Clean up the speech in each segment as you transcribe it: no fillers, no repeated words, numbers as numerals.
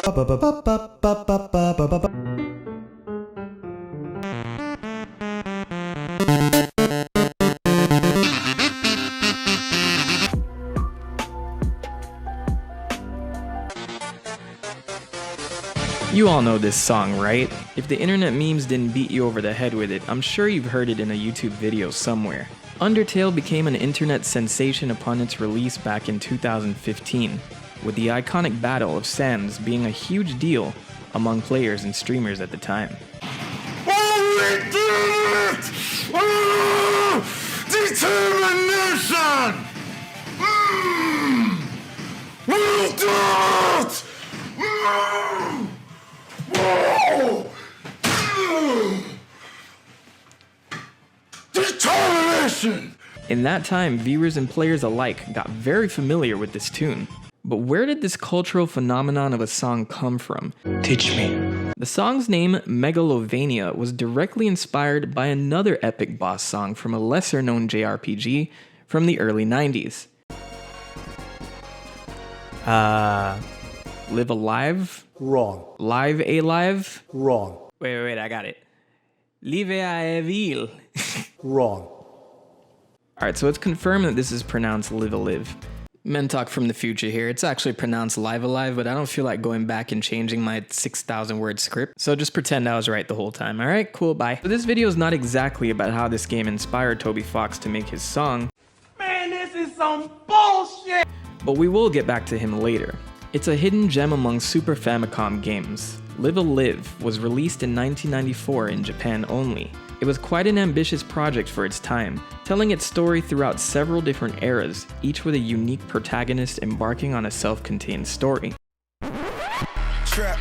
You all know this song, right? If the internet memes didn't beat you over the head with it, I'm sure you've heard it in a YouTube video somewhere. Undertale became an internet sensation upon its release back in 2015, with the iconic Battle of Sands being a huge deal among players and streamers at the time. Oh, we did it! Oh, determination! We'll do it! Whoa! Determination! In that time, viewers and players alike got very familiar with this tune. But where did this cultural phenomenon of a song come from? Teach me. The song's name, Megalovania, was directly inspired by another epic boss song from a lesser-known JRPG from the early 90s. Live Alive? Wrong. Live Alive? Wrong. Wait, I got it. Live Avil. Wrong. Alright, so it's confirmed that this is pronounced Live Alive. McGroove from the future here. It's actually pronounced Live Alive, but I don't feel like going back and changing my 6,000 word script. So just pretend I was right the whole time. Alright, cool, bye. So this video is not exactly about how this game inspired Toby Fox to make his song. Man, this is some bullshit! But we will get back to him later. It's a hidden gem among Super Famicom games. Live Alive was released in 1994 in Japan only. It was quite an ambitious project for its time, telling its story throughout several different eras, each with a unique protagonist embarking on a self-contained story. Trap.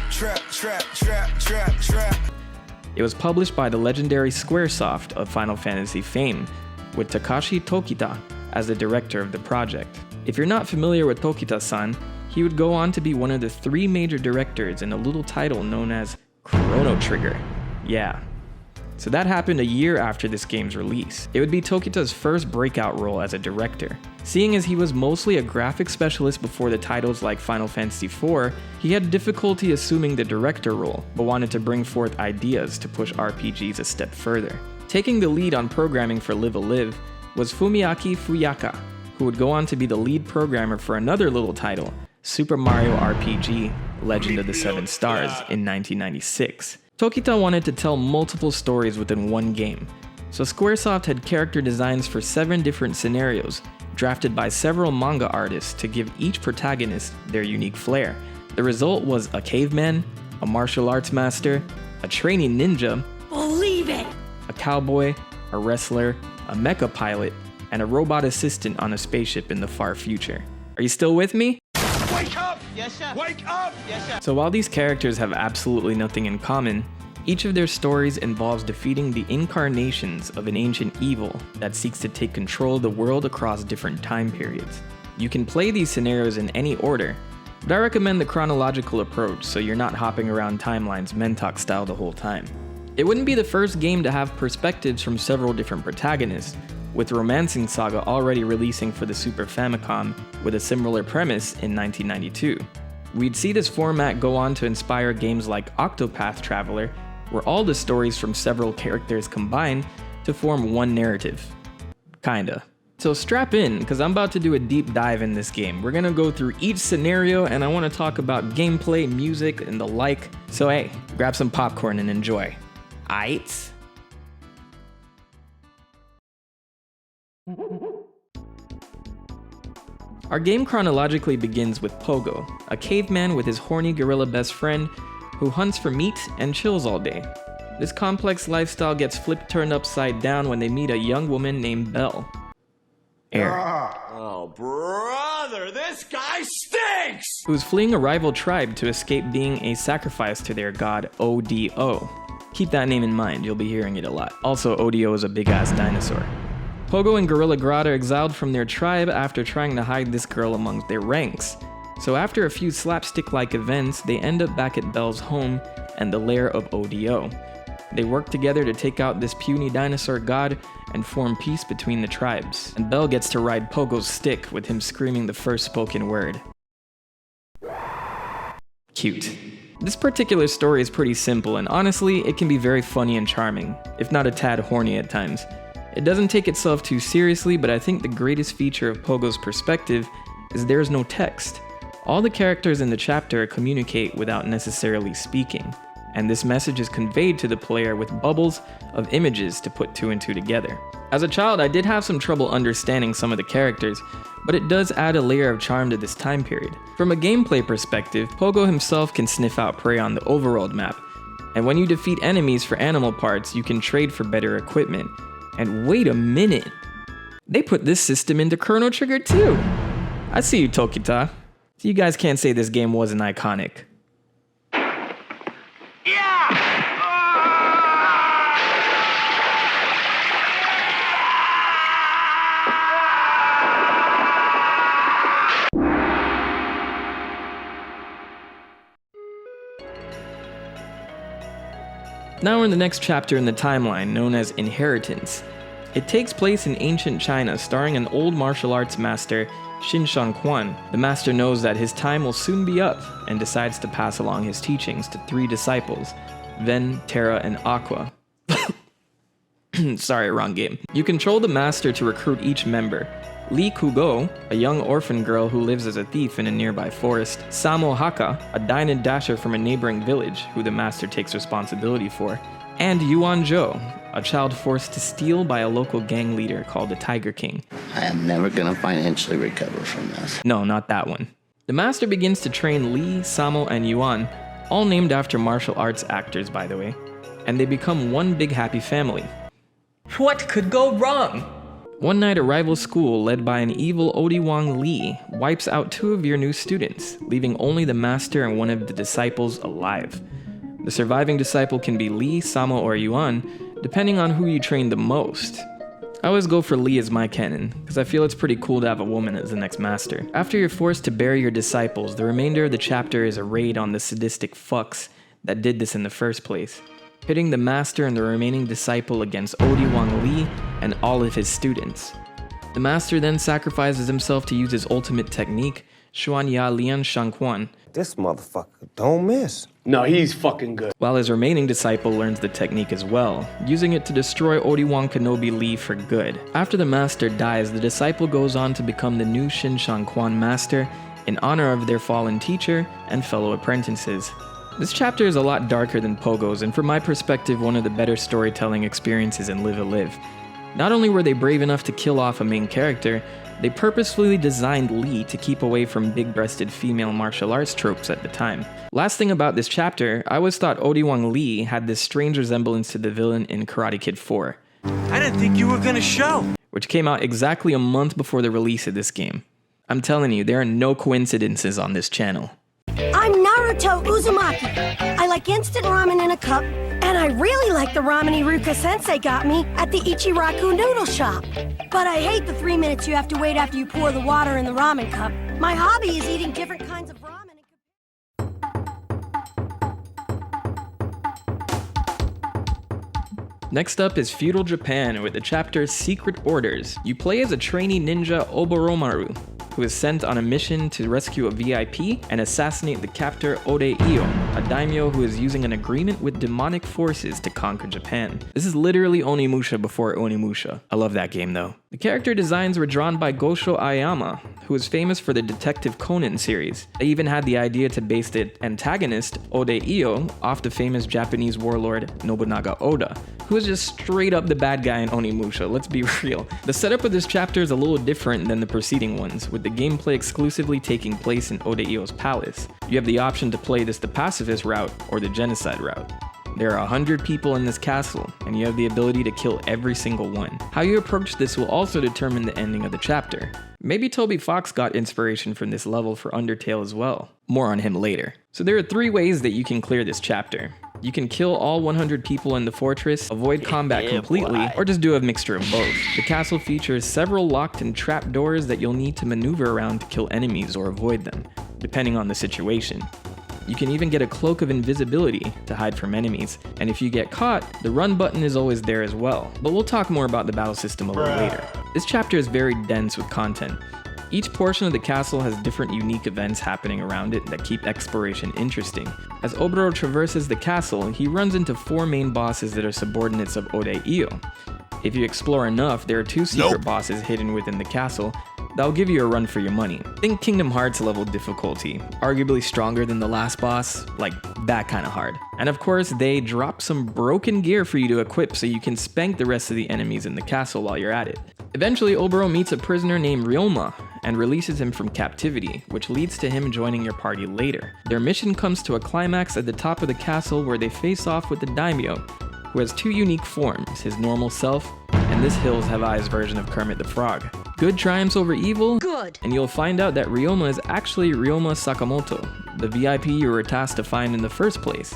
It was published by the legendary Squaresoft of Final Fantasy fame, with Takashi Tokita as the director of the project. If you're not familiar with Tokita-san, he would go on to be one of the 3 major directors in a little title known as Chrono Trigger. Yeah. So that happened a year after this game's release. It would be Tokita's first breakout role as a director. Seeing as he was mostly a graphics specialist before the titles like Final Fantasy IV, he had difficulty assuming the director role, but wanted to bring forth ideas to push RPGs a step further. Taking the lead on programming for Live Alive was Fumiaki Fuyaka, who would go on to be the lead programmer for another little title, Super Mario RPG Legend of the Seven Stars in 1996. Tokita wanted to tell multiple stories within one game, so Squaresoft had character designs for 7 different scenarios, drafted by several manga artists to give each protagonist their unique flair. The result was a caveman, a martial arts master, a trainee ninja, Believe it! a cowboy, a wrestler, a mecha pilot, and a robot assistant on a spaceship in the far future. Are you still with me? Wake up! Yes, sir. Wake up! Yes, sir. So while these characters have absolutely nothing in common, each of their stories involves defeating the incarnations of an ancient evil that seeks to take control of the world across different time periods. You can play these scenarios in any order, but I recommend the chronological approach so you're not hopping around timelines McGroove style the whole time. It wouldn't be the first game to have perspectives from several different protagonists, with Romancing Saga already releasing for the Super Famicom with a similar premise in 1992. We'd see this format go on to inspire games like Octopath Traveler, where all the stories from several characters combine to form one narrative. Kinda. So strap in, because I'm about to do a deep dive in this game. We're gonna go through each scenario, and I want to talk about gameplay, music, and the like. So hey, grab some popcorn and enjoy. Aight? Our game chronologically begins with Pogo, a caveman with his horny gorilla best friend who hunts for meat and chills all day. This complex lifestyle gets turned upside down when they meet a young woman named Belle. Oh, brother, this guy stinks! Who's fleeing a rival tribe to escape being a sacrifice to their god ODO. Keep that name in mind, you'll be hearing it a lot. Also, ODO is a big-ass dinosaur. Pogo and Gorilla Grodd are exiled from their tribe after trying to hide this girl amongst their ranks. So after a few slapstick-like events, they end up back at Belle's home and the lair of ODO. They work together to take out this puny dinosaur god and form peace between the tribes. And Belle gets to ride Pogo's stick with him screaming the first spoken word. cute. This particular story is pretty simple, and honestly, it can be very funny and charming, if not a tad horny at times. It doesn't take itself too seriously, but I think the greatest feature of Pogo's perspective is there is no text. All the characters in the chapter communicate without necessarily speaking, and this message is conveyed to the player with bubbles of images to put two and two together. As a child, I did have some trouble understanding some of the characters, but it does add a layer of charm to this time period. From a gameplay perspective, Pogo himself can sniff out prey on the overworld map, and when you defeat enemies for animal parts, you can trade for better equipment. And wait a minute, they put this system into Chrono Trigger too! I see you, Tokita. So you guys can't say this game wasn't iconic. Now we're in the next chapter in the timeline, known as Inheritance. It takes place in ancient China, starring an old martial arts master, Xin Shanquan. The master knows that his time will soon be up, and decides to pass along his teachings to 3 disciples, Ven, Terra, and Aqua. Sorry, wrong game. You control the master to recruit each member. Li Kugo, a young orphan girl who lives as a thief in a nearby forest. Samo Haka, a dine and dasher from a neighboring village who the master takes responsibility for. And Yuan Zhou, a child forced to steal by a local gang leader called the Tiger King. I am never gonna financially recover from this. No, not that one. The master begins to train Li, Samo, and Yuan, all named after martial arts actors by the way, and they become one big happy family. What could go wrong? One night, a rival school led by an evil Odiwang Li wipes out 2 of your new students, leaving only the master and one of the disciples alive. The surviving disciple can be Li, Samo, or Yuan, depending on who you train the most. I always go for Li as my canon, because I feel it's pretty cool to have a woman as the next master. After you're forced to bury your disciples, the remainder of the chapter is a raid on the sadistic fucks that did this in the first place, pitting the master and the remaining disciple against Odiwang Li and all of his students. The master then sacrifices himself to use his ultimate technique, Xuanya Lian Shangquan. This motherfucker don't miss. No, he's fucking good. While his remaining disciple learns the technique as well, using it to destroy Odiwang Kenobi Li for good. After the master dies, the disciple goes on to become the new Xin Shangquan master in honor of their fallen teacher and fellow apprentices. This chapter is a lot darker than Pogo's, and from my perspective, one of the better storytelling experiences in Live a Live. Not only were they brave enough to kill off a main character, they purposefully designed Li to keep away from big-breasted female martial arts tropes at the time. Last thing about this chapter, I always thought Odiwang Li had this strange resemblance to the villain in Karate Kid 4. I didn't think you were gonna show. Which came out exactly a month before the release of this game. I'm telling you, there are no coincidences on this channel. I'm Naruto Uzumaki. I like instant ramen in a cup, and I really like the ramen Iruka Sensei got me at the Ichiraku noodle shop. But I hate the 3 minutes you have to wait after you pour the water in the ramen cup. My hobby is eating different kinds of ramen. Next up is Feudal Japan with the chapter Secret Orders. You play as a trainee ninja Oboromaru, who is sent on a mission to rescue a VIP and assassinate the captor Ode-Iyo, a daimyo who is using an agreement with demonic forces to conquer Japan. This is literally Onimusha before Onimusha. I love that game though. The character designs were drawn by Gosho Aoyama, who is famous for the Detective Conan series. They even had the idea to base the antagonist, Ode-Iyo, off the famous Japanese warlord Nobunaga Oda, who is just straight up the bad guy in Onimusha, let's be real. The setup of this chapter is a little different than the preceding ones, with the gameplay exclusively taking place in Ode-Iyo's palace. You have the option to play this the pacifist route or the genocide route. There are 100 people in this castle, and you have the ability to kill every single one. How you approach this will also determine the ending of the chapter. Maybe Toby Fox got inspiration from this level for Undertale as well. More on him later. So there are 3 ways that you can clear this chapter. You can kill all 100 people in the fortress, avoid combat completely, or just do a mixture of both. The castle features several locked and trapped doors that you'll need to maneuver around to kill enemies or avoid them, depending on the situation. You can even get a cloak of invisibility to hide from enemies, and if you get caught, the run button is always there as well. But we'll talk more about the battle system a little later. This chapter is very dense with content. Each portion of the castle has different unique events happening around it that keep exploration interesting. As Oboro traverses the castle, he runs into 4 main bosses that are subordinates of Ode-Io. If you explore enough, there are 2 secret bosses hidden within the castle that'll give you a run for your money. Think Kingdom Hearts level difficulty, arguably stronger than the last boss, like that kind of hard. And of course, they drop some broken gear for you to equip so you can spank the rest of the enemies in the castle while you're at it. Eventually, Oboro meets a prisoner named Ryoma and releases him from captivity, which leads to him joining your party later. Their mission comes to a climax at the top of the castle where they face off with the daimyo, who has 2 unique forms, his normal self and this Hills Have Eyes version of Kermit the Frog. Good triumphs over evil, Good. And you'll find out that Ryoma is actually Ryoma Sakamoto, the VIP you were tasked to find in the first place.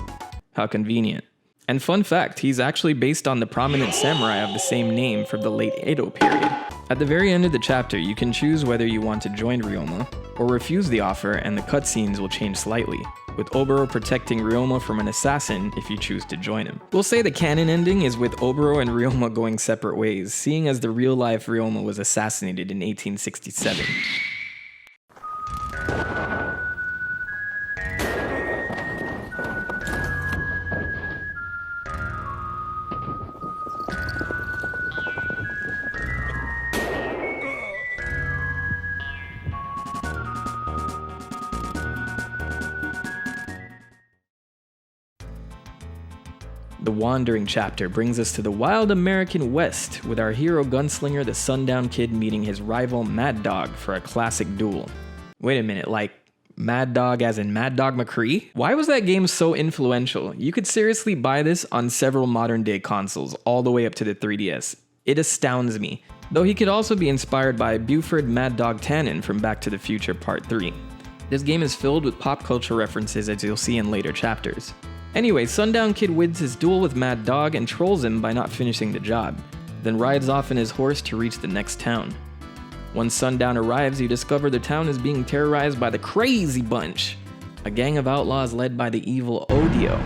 How convenient. And fun fact, he's actually based on the prominent samurai of the same name from the late Edo period. At the very end of the chapter, you can choose whether you want to join Ryoma or refuse the offer, and the cutscenes will change slightly, with Oboro protecting Ryoma from an assassin if you choose to join him. We'll say the canon ending is with Oboro and Ryoma going separate ways, seeing as the real-life Ryoma was assassinated in 1867. The Wandering chapter brings us to the wild American West, with our hero gunslinger the Sundown Kid meeting his rival Mad Dog for a classic duel. Wait a minute, like Mad Dog as in Mad Dog McCree? Why was that game so influential? You could seriously buy this on several modern day consoles, all the way up to the 3DS. It astounds me. Though he could also be inspired by Buford Mad Dog Tannen from Back to the Future Part 3. This game is filled with pop culture references, as you'll see in later chapters. Anyway, Sundown Kid wins his duel with Mad Dog and trolls him by not finishing the job, then rides off in his horse to reach the next town. Once Sundown arrives, you discover the town is being terrorized by the Crazy Bunch, a gang of outlaws led by the evil Odio.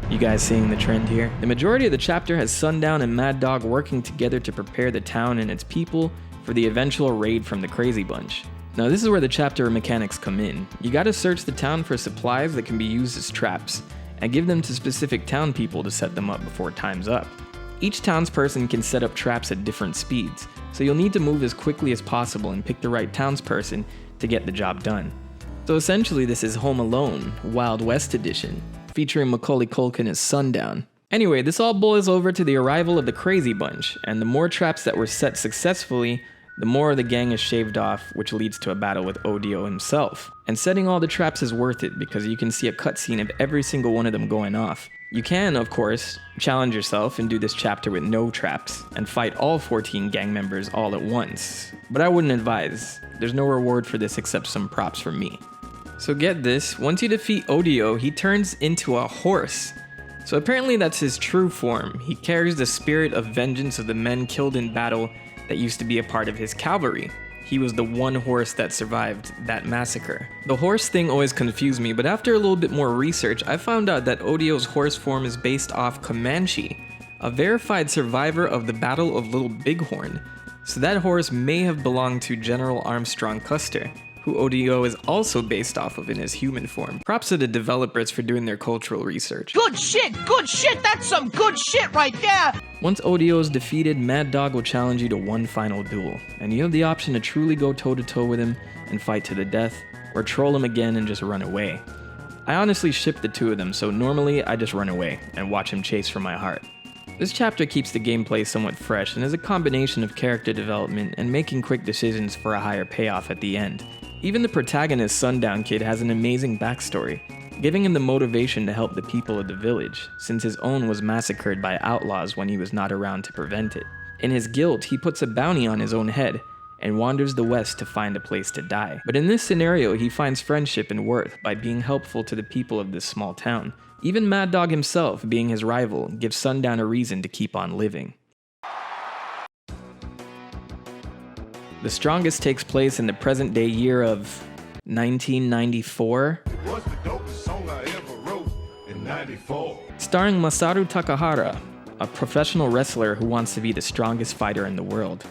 You guys seeing the trend here? The majority of the chapter has Sundown and Mad Dog working together to prepare the town and its people for the eventual raid from the Crazy Bunch. Now this is where the chapter mechanics come in. You gotta search the town for supplies that can be used as traps, and give them to specific town people to set them up before time's up. Each townsperson can set up traps at different speeds, so you'll need to move as quickly as possible and pick the right townsperson to get the job done. So essentially this is Home Alone, Wild West edition, featuring Macaulay Culkin as Sundown. Anyway, this all boils over to the arrival of the Crazy Bunch, and the more traps that were set successfully, the more the gang is shaved off, which leads to a battle with Odio himself. And setting all the traps is worth it because you can see a cutscene of every single one of them going off. You can, of course, challenge yourself and do this chapter with no traps, and fight all 14 gang members all at once. But I wouldn't advise. There's no reward for this except some props from me. So get this, once you defeat Odio, he turns into a horse. So apparently that's his true form. He carries the spirit of vengeance of the men killed in battle that used to be a part of his cavalry. He was the one horse that survived that massacre. The horse thing always confused me, but after a little bit more research, I found out that Odio's horse form is based off Comanche, a verified survivor of the Battle of Little Bighorn. So that horse may have belonged to General Armstrong Custer, who Odio is also based off of in his human form. Props to the developers for doing their cultural research. Good shit, that's some good shit right there! Once Odio is defeated, Mad Dog will challenge you to one final duel, and you have the option to truly go toe-to-toe with him and fight to the death, or troll him again and just run away. I honestly ship the two of them, so normally I just run away and watch him chase for my heart. This chapter keeps the gameplay somewhat fresh and is a combination of character development and making quick decisions for a higher payoff at the end. Even the protagonist, Sundown Kid, has an amazing backstory, giving him the motivation to help the people of the village, since his own was massacred by outlaws when he was not around to prevent it. In his guilt, he puts a bounty on his own head, and wanders the west to find a place to die. But in this scenario, he finds friendship and worth by being helpful to the people of this small town. Even Mad Dog himself, being his rival, gives Sundown a reason to keep on living. The Strongest takes place in the present-day year of 1994. What's the dopest song I ever wrote in 94? Starring Masaru Takahara, a professional wrestler who wants to be the strongest fighter in the world.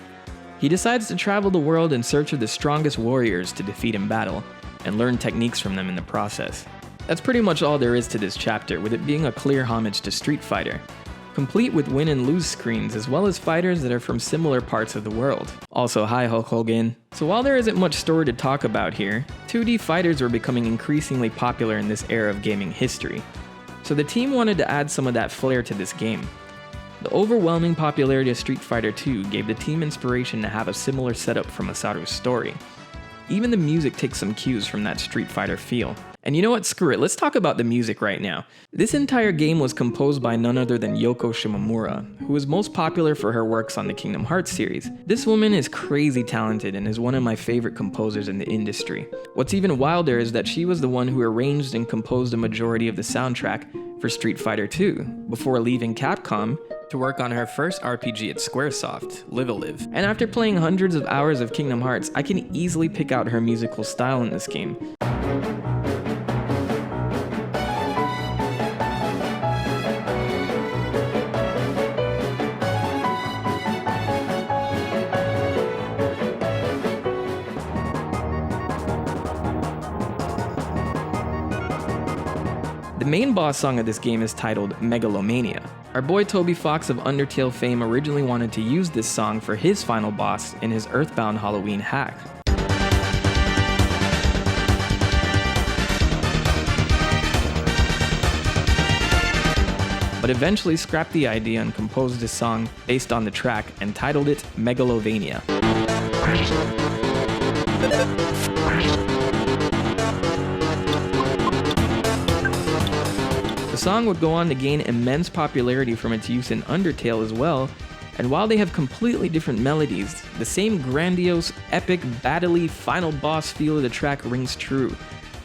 He decides to travel the world in search of the strongest warriors to defeat in battle, and learn techniques from them in the process. That's pretty much all there is to this chapter, with it being a clear homage to Street Fighter, complete with win and lose screens as well as fighters that are from similar parts of the world. Also, hi Hulk Hogan. So while there isn't much story to talk about here, 2D fighters were becoming increasingly popular in this era of gaming history. So the team wanted to add some of that flair to this game. The overwhelming popularity of Street Fighter 2 gave the team inspiration to have a similar setup from Masaru's story. Even the music takes some cues from that Street Fighter feel. And you know what, screw it, let's talk about the music right now. This entire game was composed by none other than Yoko Shimomura, who is most popular for her works on the Kingdom Hearts series. This woman is crazy talented and is one of my favorite composers in the industry. What's even wilder is that she was the one who arranged and composed a majority of the soundtrack for Street Fighter 2, before leaving Capcom to work on her first RPG at Squaresoft, Live a Live. And after playing hundreds of hours of Kingdom Hearts, I can easily pick out her musical style in this game. The main boss song of this game is titled Megalomania. Our boy Toby Fox of Undertale fame originally wanted to use this song for his final boss in his Earthbound Halloween hack. But eventually scrapped the idea and composed a song based on the track and titled it Megalovania. The song would go on to gain immense popularity from its use in Undertale as well, and while they have completely different melodies, the same grandiose, epic, battle-y final boss feel of the track rings true,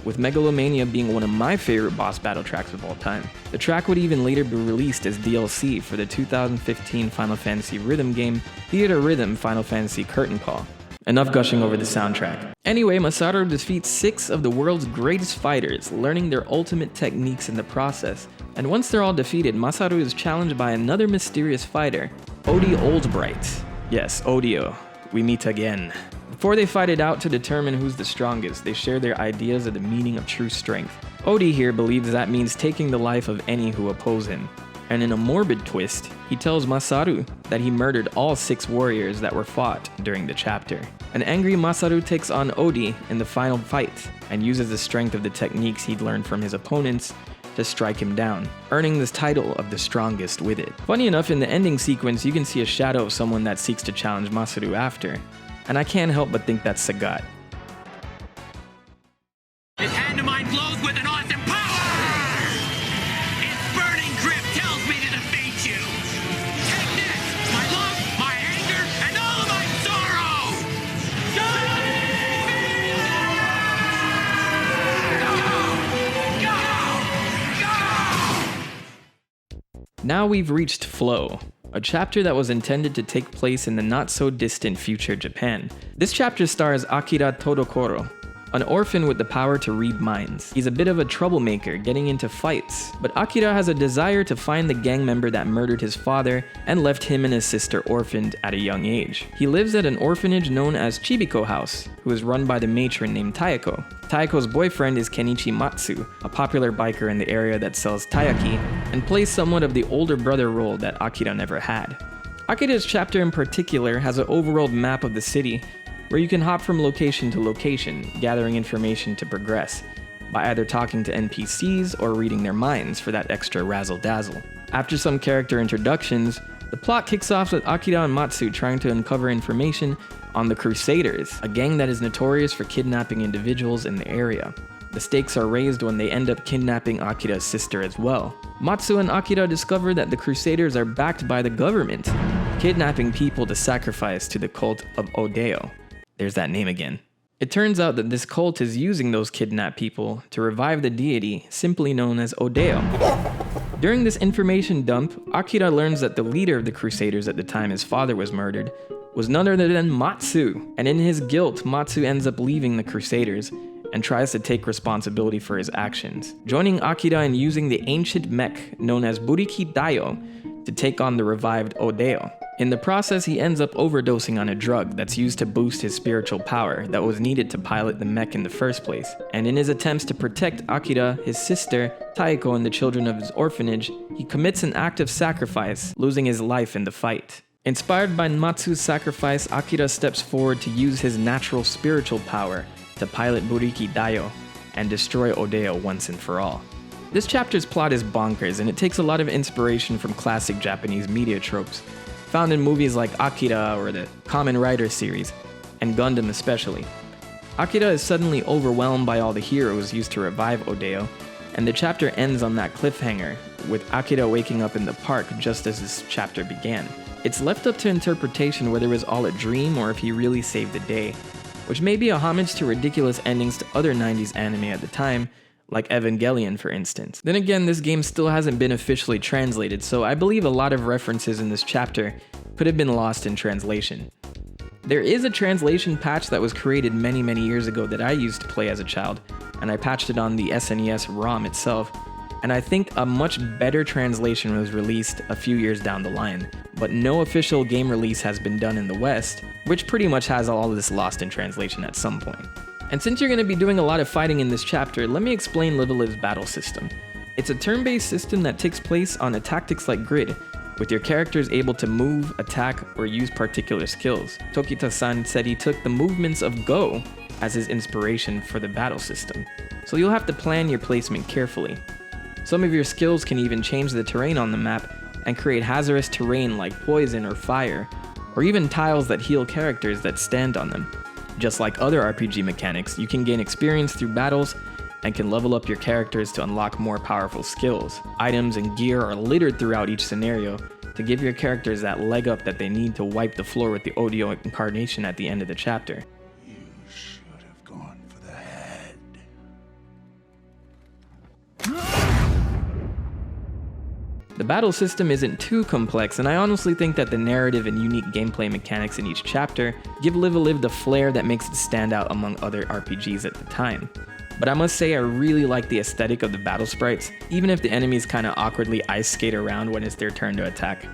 with Megalomania being one of my favorite boss battle tracks of all time. The track would even later be released as DLC for the 2015 Final Fantasy rhythm game, Theatrhythm Final Fantasy Curtain Call. Enough gushing over the soundtrack. Anyway, Masaru defeats 6 of the world's greatest fighters, learning their ultimate techniques in the process. And once they're all defeated, Masaru is challenged by another mysterious fighter, Odie Oldbright. Yes, Odio. We meet again. Before they fight it out to determine who's the strongest, they share their ideas of the meaning of true strength. Odie here believes that means taking the life of any who oppose him. And in a morbid twist, he tells Masaru that he murdered all 6 warriors that were fought during the chapter. An angry Masaru takes on Odie in the final fight and uses the strength of the techniques he'd learned from his opponents to strike him down, earning this title of the strongest with it. Funny enough, in the ending sequence, you can see a shadow of someone that seeks to challenge Masaru after, and I can't help but think that's Sagat. His hand to mine glows with an awesome power! Its burning grip tells me to defeat you! Take this! My love, my anger, and all of my sorrow! Go! Now we've reached Flow, a chapter that was intended to take place in the not-so-distant future Japan. This chapter stars Akira Todokoro, an orphan with the power to read minds. He's a bit of a troublemaker, getting into fights, but Akira has a desire to find the gang member that murdered his father and left him and his sister orphaned at a young age. He lives at an orphanage known as Chibiko House, who is run by the matron named Taeko. Taeko's boyfriend is Kenichi Matsu, a popular biker in the area that sells taiyaki, and plays somewhat of the older brother role that Akira never had. Akira's chapter in particular has an overworld map of the city, where you can hop from location to location, gathering information to progress, by either talking to NPCs or reading their minds for that extra razzle-dazzle. After some character introductions, the plot kicks off with Akira and Matsu trying to uncover information on the Crusaders, a gang that is notorious for kidnapping individuals in the area. The stakes are raised when they end up kidnapping Akira's sister as well. Matsu and Akira discover that the Crusaders are backed by the government, kidnapping people to sacrifice to the cult of Odeo. There's that name again. It turns out that this cult is using those kidnapped people to revive the deity simply known as Odeo. During this information dump, Akira learns that the leader of the Crusaders at the time his father was murdered was none other than Matsu, and in his guilt, Matsu ends up leaving the Crusaders and tries to take responsibility for his actions, joining Akira in using the ancient mech known as Buriki Daio to take on the revived Odeo. In the process, he ends up overdosing on a drug that's used to boost his spiritual power that was needed to pilot the mech in the first place. And in his attempts to protect Akira, his sister, Taiko, and the children of his orphanage, he commits an act of sacrifice, losing his life in the fight. Inspired by Matsu's sacrifice, Akira steps forward to use his natural spiritual power to pilot Buriki Daio and destroy Odeo once and for all. This chapter's plot is bonkers, and it takes a lot of inspiration from classic Japanese media tropes, found in movies like Akira or the Kamen Rider series, and Gundam especially. Akira is suddenly overwhelmed by all the heroes used to revive Odeo, and the chapter ends on that cliffhanger, with Akira waking up in the park just as this chapter began. It's left up to interpretation whether it was all a dream or if he really saved the day, which may be a homage to ridiculous endings to other 90s anime at the time, like Evangelion for instance. Then again, this game still hasn't been officially translated, so I believe a lot of references in this chapter could have been lost in translation. There is a translation patch that was created many years ago that I used to play as a child, and I patched it on the SNES ROM itself, and I think a much better translation was released a few years down the line, but no official game release has been done in the West, which pretty much has all of this lost in translation at some point. And since you're going to be doing a lot of fighting in this chapter, let me explain Live A Live's battle system. It's a turn-based system that takes place on a tactics-like grid, with your characters able to move, attack, or use particular skills. Tokita-san said he took the movements of Go as his inspiration for the battle system, so you'll have to plan your placement carefully. Some of your skills can even change the terrain on the map and create hazardous terrain like poison or fire, or even tiles that heal characters that stand on them. Just like other RPG mechanics, you can gain experience through battles and can level up your characters to unlock more powerful skills. Items and gear are littered throughout each scenario to give your characters that leg up that they need to wipe the floor with the Odeo incarnation at the end of the chapter. You should have gone for the head. The battle system isn't too complex, and I honestly think that the narrative and unique gameplay mechanics in each chapter give Live A Live the flair that makes it stand out among other RPGs at the time. But I must say I really like the aesthetic of the battle sprites, even if the enemies kinda awkwardly ice skate around when it's their turn to attack.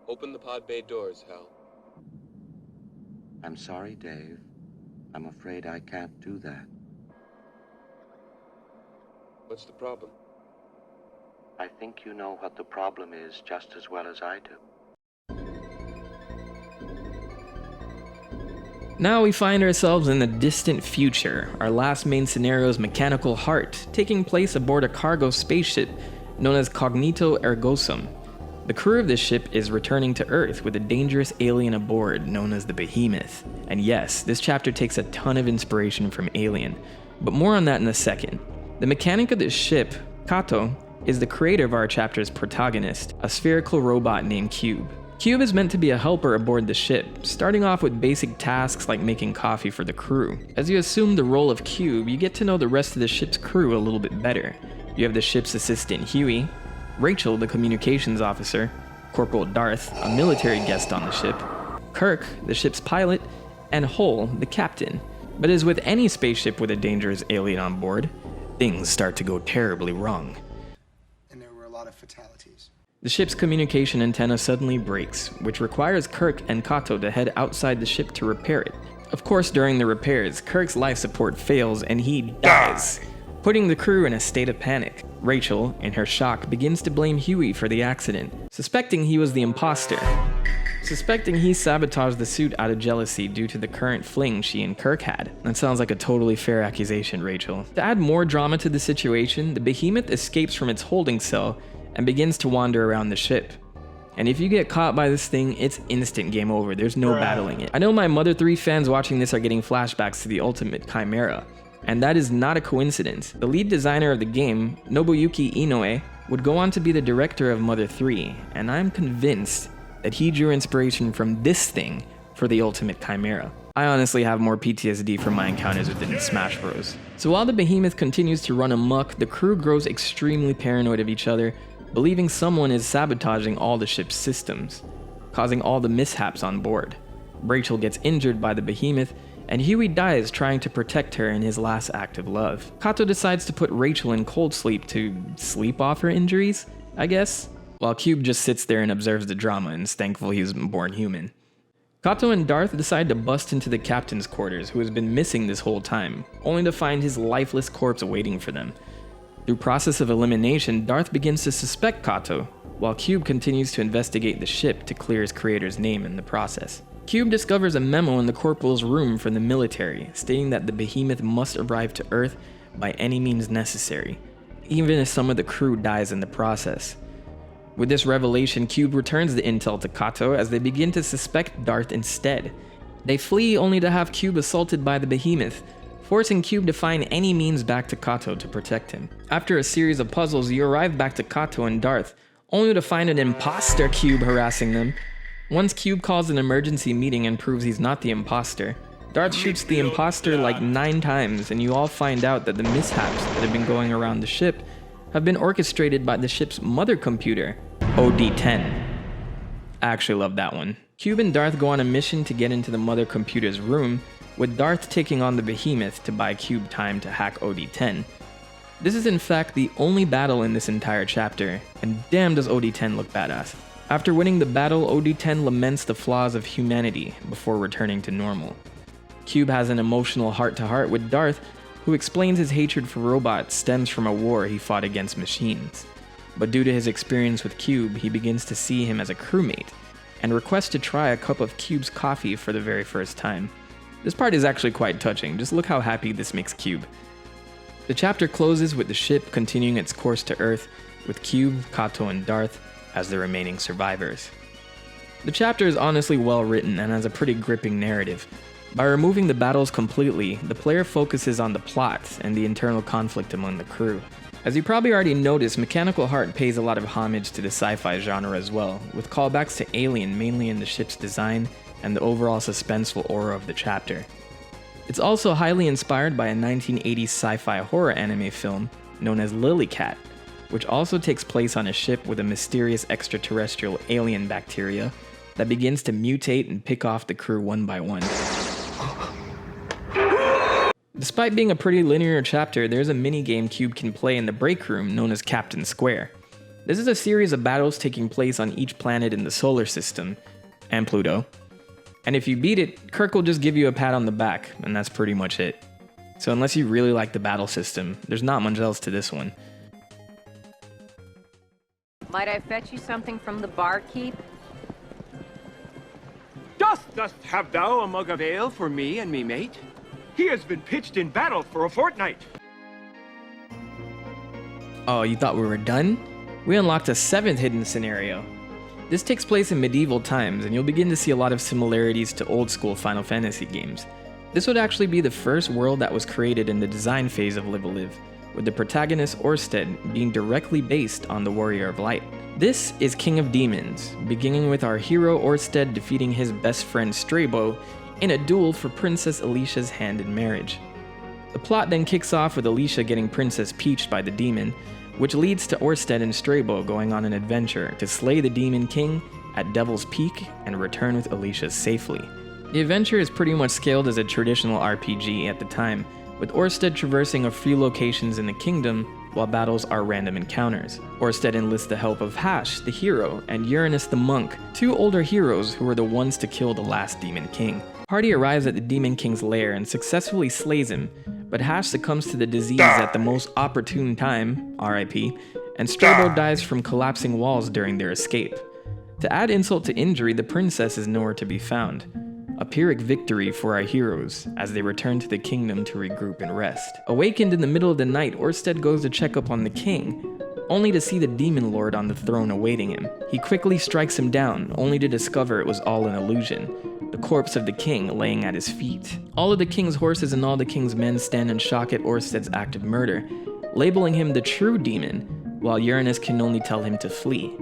Open the pod bay doors, Hal. I'm sorry, Dave. I'm afraid I can't do that. What's the problem? I think you know what the problem is just as well as I do. Now we find ourselves in the distant future, our last main scenario's mechanical heart, taking place aboard a cargo spaceship known as Cognito Ergosum. The crew of this ship is returning to Earth with a dangerous alien aboard known as the Behemoth. And yes, this chapter takes a ton of inspiration from Alien, but more on that in a second. The mechanic of this ship, Kato, is the creator of our chapter's protagonist, a spherical robot named Cube. Cube is meant to be a helper aboard the ship, starting off with basic tasks like making coffee for the crew. As you assume the role of Cube, you get to know the rest of the ship's crew a little bit better. You have the ship's assistant Huey, Rachel, the communications officer, Corporal Darth, a military guest on the ship, Kirk, the ship's pilot, and Hole, the captain. But as with any spaceship with a dangerous alien on board, things start to go terribly wrong. And there were a lot of fatalities. The ship's communication antenna suddenly breaks, which requires Kirk and Kato to head outside the ship to repair it. Of course, during the repairs, Kirk's life support fails and he dies, putting the crew in a state of panic. Rachel, in her shock, begins to blame Huey for the accident, suspecting he was the imposter. Suspecting he sabotaged the suit out of jealousy due to the current fling she and Kirk had. That sounds like a totally fair accusation, Rachel. To add more drama to the situation, the Behemoth escapes from its holding cell and begins to wander around the ship. And if you get caught by this thing, it's instant game over. There's no battling it. I know my Mother 3 fans watching this are getting flashbacks to the Ultimate Chimera, and that is not a coincidence. The lead designer of the game, Nobuyuki Inoue, would go on to be the director of Mother 3, and I'm convinced that he drew inspiration from this thing for the Ultimate Chimera. I honestly have more PTSD from my encounters within Smash Bros. So while the Behemoth continues to run amok, the crew grows extremely paranoid of each other, believing someone is sabotaging all the ship's systems, causing all the mishaps on board. Rachel gets injured by the Behemoth, and Huey dies trying to protect her in his last act of love. Kato decides to put Rachel in cold sleep to sleep off her injuries, I guess, while Cube just sits there and observes the drama and is thankful he's born human. Kato and Darth decide to bust into the captain's quarters, who has been missing this whole time, only to find his lifeless corpse waiting for them. Through process of elimination, Darth begins to suspect Kato, while Cube continues to investigate the ship to clear his creator's name in the process. Cube discovers a memo in the corporal's room from the military, stating that the behemoth must arrive to Earth by any means necessary, even if some of the crew dies in the process. With this revelation, Cube returns the intel to Kato as they begin to suspect Darth instead. They flee only to have Cube assaulted by the behemoth, forcing Cube to find any means back to Kato to protect him. After a series of puzzles, you arrive back to Kato and Darth, only to find an imposter Cube harassing them. Once Cube calls an emergency meeting and proves he's not the imposter, Darth shoots the imposter like 9 times, and you all find out that the mishaps that have been going around the ship have been orchestrated by the ship's mother computer, OD-10. I actually love that one. Cube and Darth go on a mission to get into the mother computer's room, with Darth taking on the behemoth to buy Cube time to hack OD-10. This is in fact the only battle in this entire chapter, and damn does OD-10 look badass. After winning the battle, OD-10 laments the flaws of humanity before returning to normal. Cube has an emotional heart-to-heart with Darth, who explains his hatred for robots stems from a war he fought against machines. But due to his experience with Cube, he begins to see him as a crewmate, and requests to try a cup of Cube's coffee for the very first time. This part is actually quite touching, just look how happy this makes Cube. The chapter closes with the ship continuing its course to Earth, with Cube, Kato, and Darth as the remaining survivors. The chapter is honestly well written and has a pretty gripping narrative. By removing the battles completely, the player focuses on the plot and the internal conflict among the crew. As you probably already noticed, Mechanical Heart pays a lot of homage to the sci-fi genre as well, with callbacks to Alien mainly in the ship's design and the overall suspenseful aura of the chapter. It's also highly inspired by a 1980s sci-fi horror anime film known as Lily Cat, which also takes place on a ship with a mysterious extraterrestrial alien bacteria that begins to mutate and pick off the crew one by one. Despite being a pretty linear chapter, there's a minigame Cube can play in the break room known as Captain Square. This is a series of battles taking place on each planet in the solar system, and Pluto. And if you beat it, Kirk will just give you a pat on the back, and that's pretty much it. So unless you really like the battle system, there's not much else to this one. Might I fetch you something from the barkeep? Dost have thou a mug of ale for me and me mate? He has been pitched in battle for a fortnight. Oh, you thought we were done? We unlocked a 7th hidden scenario. This takes place in medieval times, and you'll begin to see a lot of similarities to old school Final Fantasy games. This would actually be the first world that was created in the design phase of Live a Live, with the protagonist Orsted being directly based on the Warrior of Light. This is King of Demons, beginning with our hero Orsted defeating his best friend Strabo in a duel for Princess Alicia's hand in marriage. The plot then kicks off with Alicia getting Princess Peached by the demon, which leads to Orsted and Strabo going on an adventure to slay the Demon King at Devil's Peak and return with Alicia safely. The adventure is pretty much scaled as a traditional RPG at the time, with Orsted traversing a few locations in the kingdom while battles are random encounters. Orsted enlists the help of Hash, the hero, and Uranus the monk, 2 older heroes who were the ones to kill the last Demon King. Party arrives at the Demon King's lair and successfully slays him, but Hash succumbs to the disease at the most opportune time, RIP, and Strabo dies from collapsing walls during their escape. To add insult to injury, the princess is nowhere to be found. A Pyrrhic victory for our heroes as they return to the kingdom to regroup and rest. Awakened in the middle of the night, Orsted goes to check up on the king, only to see the Demon Lord on the throne awaiting him. He quickly strikes him down, only to discover it was all an illusion, the corpse of the king laying at his feet. All of the king's horses and all the king's men stand in shock at Orsted's act of murder, labeling him the true demon, while Uranus can only tell him to flee.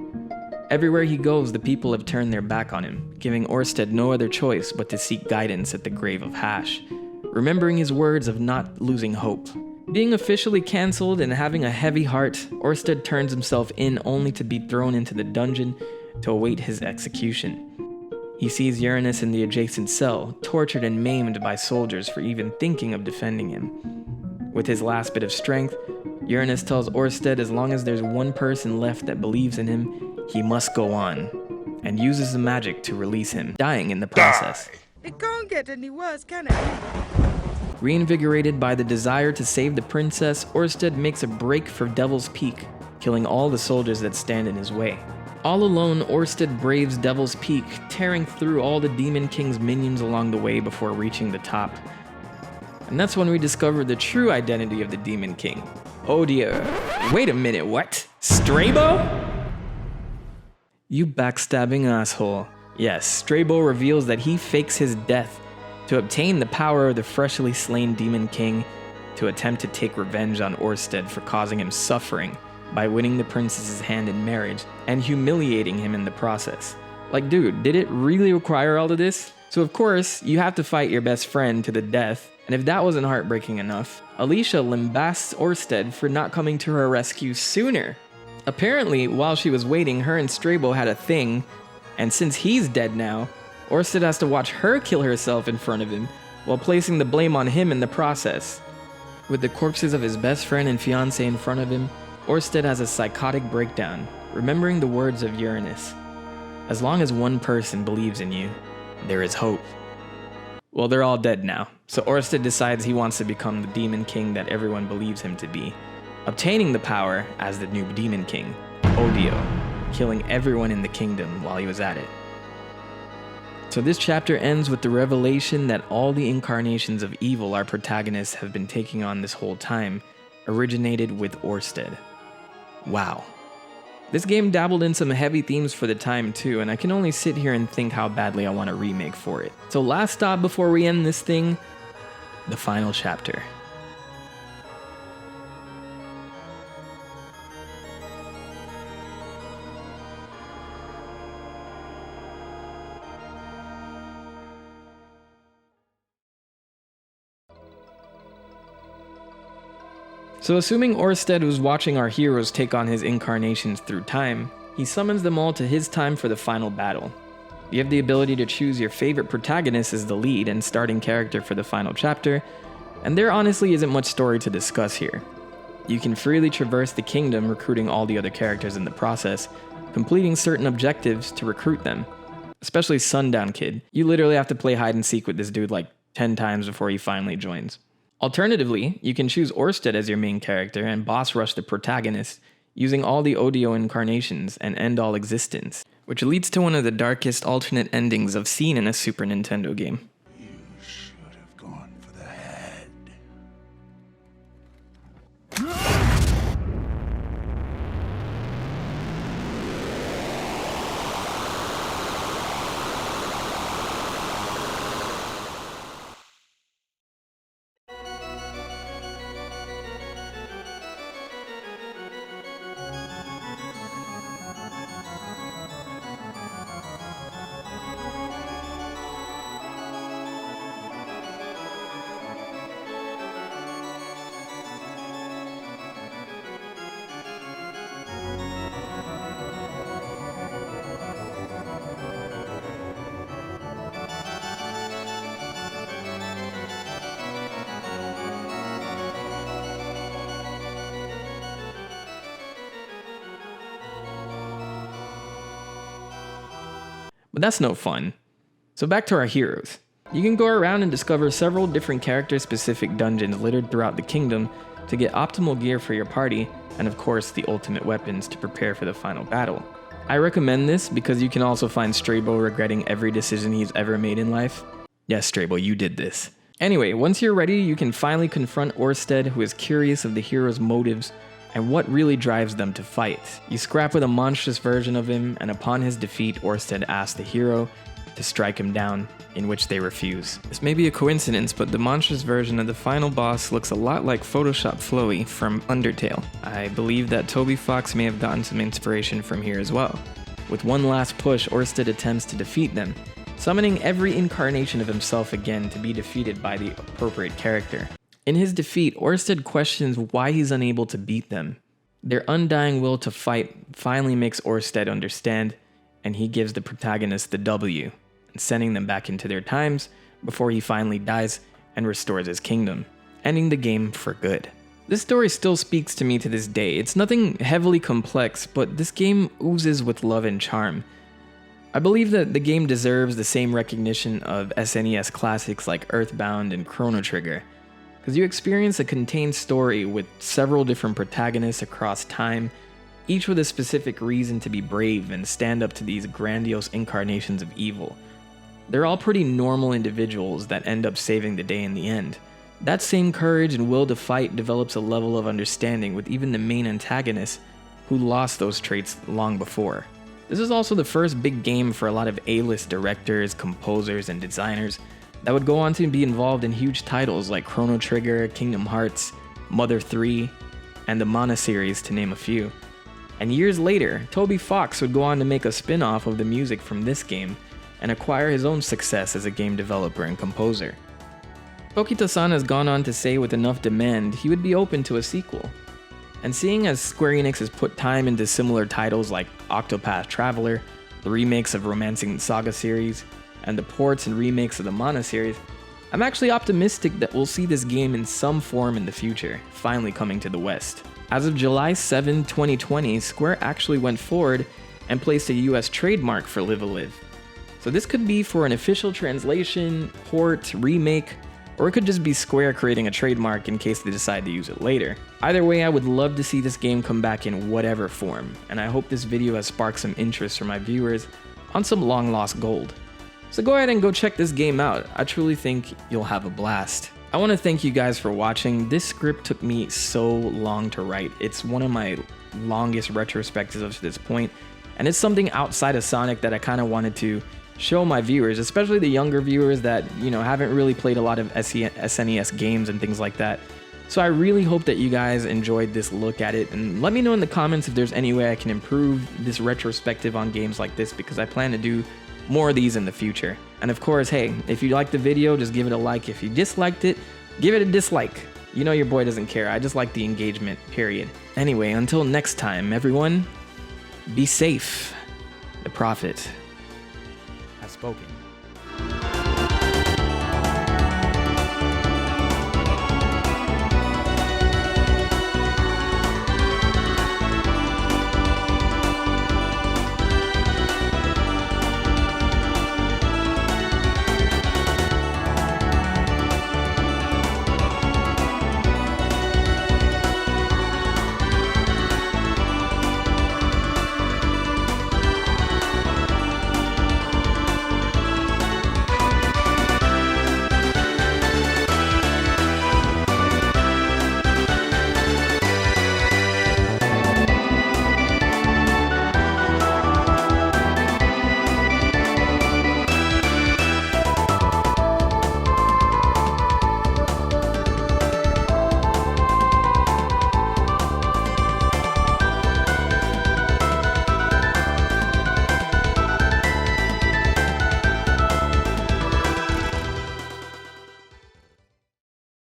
Everywhere he goes, the people have turned their back on him, giving Orsted no other choice but to seek guidance at the grave of Hash, remembering his words of not losing hope. Being officially cancelled and having a heavy heart, Orsted turns himself in only to be thrown into the dungeon to await his execution. He sees Uranus in the adjacent cell, tortured and maimed by soldiers for even thinking of defending him. With his last bit of strength, Uranus tells Orsted as long as there's one person left that believes in him, he must go on, and uses the magic to release him, dying in the process. It can't get any worse, can it? Reinvigorated by the desire to save the princess, Orsted makes a break for Devil's Peak, killing all the soldiers that stand in his way. All alone, Orsted braves Devil's Peak, tearing through all the Demon King's minions along the way before reaching the top. And that's when we discover the true identity of the Demon King. Oh dear. Wait a minute, what? Strabo? You backstabbing asshole. Yes, Strabo reveals that he fakes his death to obtain the power of the freshly slain Demon King to attempt to take revenge on Orsted for causing him suffering by winning the princess's hand in marriage and humiliating him in the process. Like, dude, did it really require all of this? So of course, you have to fight your best friend to the death, and if that wasn't heartbreaking enough, Alicia lambasts Orsted for not coming to her rescue sooner. Apparently, while she was waiting, her and Strabo had a thing, and since he's dead now, Orsted has to watch her kill herself in front of him, while placing the blame on him in the process. With the corpses of his best friend and fiancé in front of him, Orsted has a psychotic breakdown, remembering the words of Uranus. As long as one person believes in you, there is hope. Well, they're all dead now, so Orsted decides he wants to become the Demon King that everyone believes him to be, obtaining the power as the new Demon King, Odio, killing everyone in the kingdom while he was at it. So this chapter ends with the revelation that all the incarnations of evil our protagonists have been taking on this whole time originated with Orsted. Wow. This game dabbled in some heavy themes for the time too, and I can only sit here and think how badly I want a remake for it. So last stop before we end this thing, the final chapter. So assuming Orsted was watching our heroes take on his incarnations through time, he summons them all to his time for the final battle. You have the ability to choose your favorite protagonist as the lead and starting character for the final chapter, and there honestly isn't much story to discuss here. You can freely traverse the kingdom recruiting all the other characters in the process, completing certain objectives to recruit them. Especially Sundown Kid. You literally have to play hide and seek with this dude like 10 times before he finally joins. Alternatively, you can choose Orsted as your main character and boss rush the protagonist, using all the Odio incarnations and end all existence, which leads to one of the darkest alternate endings I've seen in a Super Nintendo game. You should have gone for the head. But that's no fun. So back to our heroes. You can go around and discover several different character-specific dungeons littered throughout the kingdom to get optimal gear for your party, and of course the ultimate weapons to prepare for the final battle. I recommend this because you can also find Strabo regretting every decision he's ever made in life. Yes, Strabo, you did this. Anyway, once you're ready, you can finally confront Orsted, who is curious of the hero's motives and what really drives them to fight. You scrap with a monstrous version of him, and upon his defeat, Orsted asks the hero to strike him down, in which they refuse. This may be a coincidence, but the monstrous version of the final boss looks a lot like Photoshop Flowy from Undertale. I believe that Toby Fox may have gotten some inspiration from here as well. With one last push, Orsted attempts to defeat them, summoning every incarnation of himself again to be defeated by the appropriate character. In his defeat, Orsted questions why he's unable to beat them. Their undying will to fight finally makes Orsted understand, and he gives the protagonist the W, sending them back into their times before he finally dies and restores his kingdom. ending the game for good. This story still speaks to me to this day. It's nothing heavily complex, but this game oozes with love and charm. I believe that the game deserves the same recognition of SNES classics like Earthbound and Chrono Trigger, because you experience a contained story with several different protagonists across time, each with a specific reason to be brave and stand up to these grandiose incarnations of evil. They're all pretty normal individuals that end up saving the day in the end. That same courage and will to fight develops a level of understanding with even the main antagonist, who lost those traits long before. This is also the first big game for a lot of A-list directors, composers, and designers that would go on to be involved in huge titles like Chrono Trigger, Kingdom Hearts, Mother 3, and the Mana series, to name a few. And years later, Toby Fox would go on to make a spin-off of the music from this game and acquire his own success as a game developer and composer. Tokita-san has gone on to say with enough demand, he would be open to a sequel. And seeing as Square Enix has put time into similar titles like Octopath Traveler, the remakes of Romancing Saga series, and the ports and remakes of the Mana series, I'm actually optimistic that we'll see this game in some form in the future, finally coming to the West. As of July 7, 2020, Square actually went forward and placed a US trademark for Live a Live. So this could be for an official translation, port, remake, or it could just be Square creating a trademark in case they decide to use it later. Either way, I would love to see this game come back in whatever form, and I hope this video has sparked some interest from my viewers on some long lost gold. So go ahead and go check this game out. I truly think you'll have a blast. I want to thank you guys for watching. This script took me so long to write. It's one of my longest retrospectives up to this point, and it's something outside of Sonic that I kind of wanted to show my viewers, especially the younger viewers that, haven't really played a lot of SNES games and things like that. So I really hope that you guys enjoyed this look at it, and let me know in the comments if there's any way I can improve this retrospective on games like this, because I plan to do more of these in the future. And of course, hey, if you liked the video, just give it a like. If you disliked it, give it a dislike. You know your boy doesn't care. I just like the engagement, period. Anyway, until next time, everyone, be safe. The Prophet has spoken.